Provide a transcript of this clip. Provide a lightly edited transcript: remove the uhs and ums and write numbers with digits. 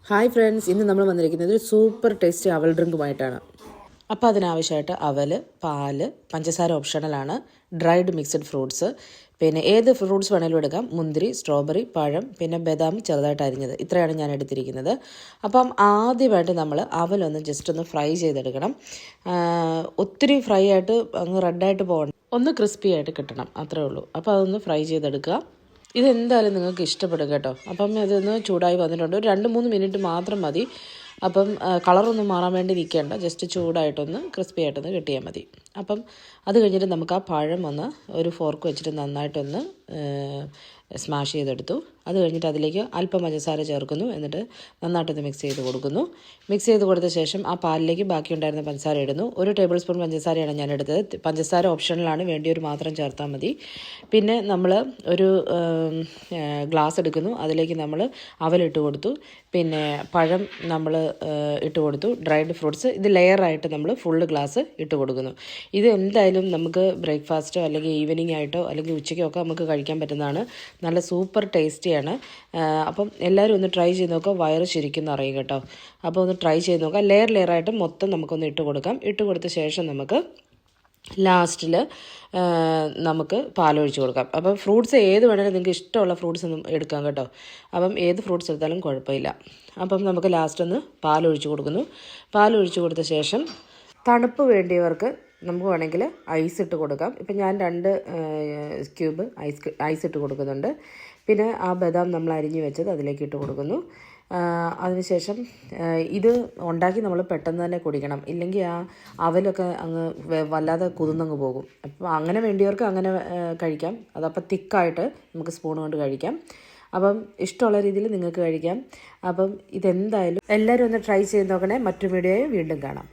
Hi friends, ഇന്ന് നമ്മൾ വന്നിരിക്കുന്നത് ഒരു സൂപ്പർ ടേസ്റ്റി അവൽ ഡ്രിങ്കുമായിട്ടാണ്. അപ്പോൾ അതിനാവശ്യമായിട്ട് അവൽ, പാല്, പഞ്ചസാര ഓപ്ഷണലാണ്, ഡ്രൈഡ് മിക്സഡ് ഫ്രൂട്ട്സ്, പിന്നെ ഏത് ഫ്രൂട്ട്സ് വേണമെങ്കിലും എടുക്കാം. മുന്തിരി, സ്ട്രോബെറി, പഴം, പിന്നെ ബദാം ചെറുതായിട്ട് അരിഞ്ഞത്, ഇത്രയാണ് ഞാൻ എടുത്തിരിക്കുന്നത്. അപ്പം ആദ്യമായിട്ട് നമ്മൾ അവലൊന്ന് ജസ്റ്റ് ഒന്ന് ഫ്രൈ ചെയ്തെടുക്കണം. ഒത്തിരി ഫ്രൈ ആയിട്ട് അങ്ങ് റെഡായിട്ട് പോകണം, ഒന്ന് ക്രിസ്പി ആയിട്ട് കിട്ടണം, അത്രേ ഉള്ളൂ. അപ്പോൾ അതൊന്ന് ഫ്രൈ ചെയ്തെടുക്കുക. ഇതെന്തായാലും നിങ്ങൾക്ക് ഇഷ്ടപ്പെടും കേട്ടോ. അപ്പം ഇതൊന്ന് ചൂടായി വന്നിട്ടുണ്ട്. ഒരു 2-3 മിനിറ്റ് മാത്രം മതി. അപ്പം കളറൊന്നും മാറാൻ വേണ്ടി നിൽക്കേണ്ട, ജസ്റ്റ് ചൂടായിട്ടൊന്ന് ക്രിസ്പി ആയിട്ടൊന്ന് കിട്ടിയാൽ മതി. അപ്പം അത് കഴിഞ്ഞിട്ട് നമുക്ക് ആ പഴം ഒന്ന് ഒരു ഫോർക്ക് വെച്ചിട്ട് നന്നായിട്ടൊന്ന് സ്മാഷ് ചെയ്തെടുത്തു. അത് കഴിഞ്ഞിട്ട് അതിലേക്ക് അല്പം പഞ്ചസാര ചേർക്കുന്നു. എന്നിട്ട് നന്നായിട്ടൊന്ന് മിക്സ് ചെയ്ത് കൊടുക്കുന്നു. മിക്സ് ചെയ്ത് കൊടുത്ത ശേഷം ആ പാലിലേക്ക് ബാക്കിയുണ്ടായിരുന്ന പഞ്ചസാര ഇടുന്നു. 1 ടേബിൾ സ്പൂൺ പഞ്ചസാരയാണ് ഞാൻ എടുത്തത്. പഞ്ചസാര ഓപ്ഷണലാണ്, വേണ്ടിയൊരു മാത്രം ചേർത്താൽ മതി. പിന്നെ നമ്മൾ ഒരു ഗ്ലാസ് എടുക്കുന്നു. അതിലേക്ക് നമ്മൾ അവലിട്ട് കൊടുത്തു. പിന്നെ പഴം നമ്മൾ ഇട്ട് കൊടുത്തു. ഡ്രൈഡ് ഫ്രൂട്ട്സ് ഇത് ലെയറായിട്ട് നമ്മൾ ഫുള്ള് ഗ്ലാസ് ഇട്ട് കൊടുക്കുന്നു. ഇത് എന്തായാലും നമുക്ക് ബ്രേക്ക്ഫാസ്റ്റോ അല്ലെങ്കിൽ ഈവനിങ് ആയിട്ടോ അല്ലെങ്കിൽ ഉച്ചയ്ക്കോ ഒക്കെ നമുക്ക് കഴിക്കാൻ പറ്റുന്നതാണ്. നല്ല സൂപ്പർ ടേസ്റ്റിയാണ്. അപ്പം എല്ലാവരും ഒന്ന് ട്രൈ ചെയ്ത് നോക്കുക. വയറ് ശരിക്കും നിറയും കേട്ടോ. അപ്പോൾ ഒന്ന് ട്രൈ ചെയ്ത് നോക്കുക. ലെയറായിട്ട് മൊത്തം നമുക്കൊന്ന് ഇട്ട് കൊടുക്കാം. ഇട്ട് കൊടുത്ത ശേഷം നമുക്ക് ലാസ്റ്റിൽ നമുക്ക് പാലൊഴിച്ച് കൊടുക്കാം. അപ്പം ഫ്രൂട്ട്സ് ഏത് വേണമെങ്കിലും നിങ്ങൾക്ക് ഇഷ്ടമുള്ള ഫ്രൂട്ട്സ് ഒന്നും എടുക്കാം കേട്ടോ. അപ്പം ഏത് ഫ്രൂട്ട്സ് എടുത്താലും കുഴപ്പമില്ല. അപ്പം നമുക്ക് ലാസ്റ്റ് ഒന്ന് പാലൊഴിച്ച് കൊടുക്കുന്നു. പാലൊഴിച്ച് കൊടുത്ത ശേഷം തണുപ്പ് വേണ്ടിയവർക്ക് നമുക്ക് വേണമെങ്കിൽ ഐസ് ഇട്ട് കൊടുക്കാം. ഇപ്പം ഞാൻ 2 ക്യൂബ് ഐസ് ഇട്ട് കൊടുക്കുന്നുണ്ട്. പിന്നെ ആ ബദാം നമ്മൾ അരിഞ്ഞ് വെച്ചത് അതിലേക്ക് ഇട്ട് കൊടുക്കുന്നു. അതിനുശേഷം ഇത് ഉണ്ടാക്കി നമ്മൾ പെട്ടെന്ന് തന്നെ കുടിക്കണം, ഇല്ലെങ്കിൽ ആ അവലൊക്കെ അങ്ങ് വല്ലാതെ കുതിർന്നങ്ങ് പോകും. അപ്പോൾ അങ്ങനെ വേണ്ടിയവർക്ക് അങ്ങനെ കഴിക്കാം. അതപ്പോൾ തിക്കായിട്ട് നമുക്ക് സ്പൂൺ കൊണ്ട് കഴിക്കാം. അപ്പം ഇഷ്ടമുള്ള രീതിയിൽ നിങ്ങൾക്ക് കഴിക്കാം. അപ്പം ഇതെന്തായാലും എല്ലാവരും ഒന്ന് ട്രൈ ചെയ്ത് നോക്കണേ. മറ്റു വീഡിയോയിൽ വീണ്ടും കാണാം.